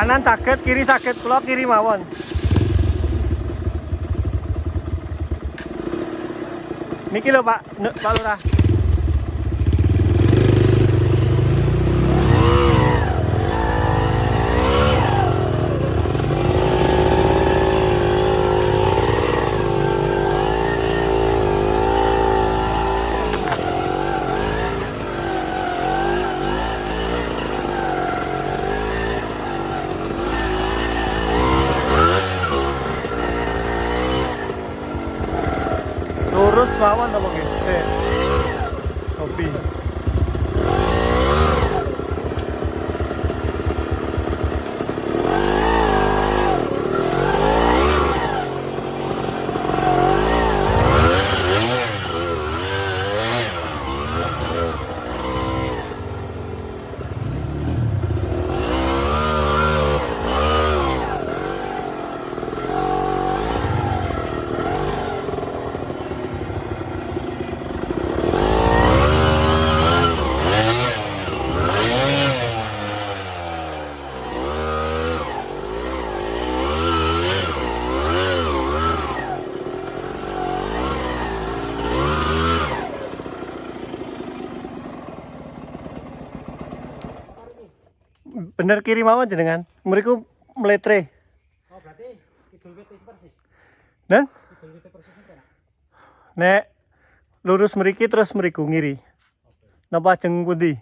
Kanan sakit, kiri sakit, kula kiri mawon. Niki lho Pak, Pak Lurah. Lurus mawon apa nggih? Kopi. Bener kiri mawon jenengan. Mriku meletre. Oh, berarti kidul wit persis. Nang? Kidul wit persis niku enak. Nek lurus mriki terus mriku ngiri. Napa ajeng pundi?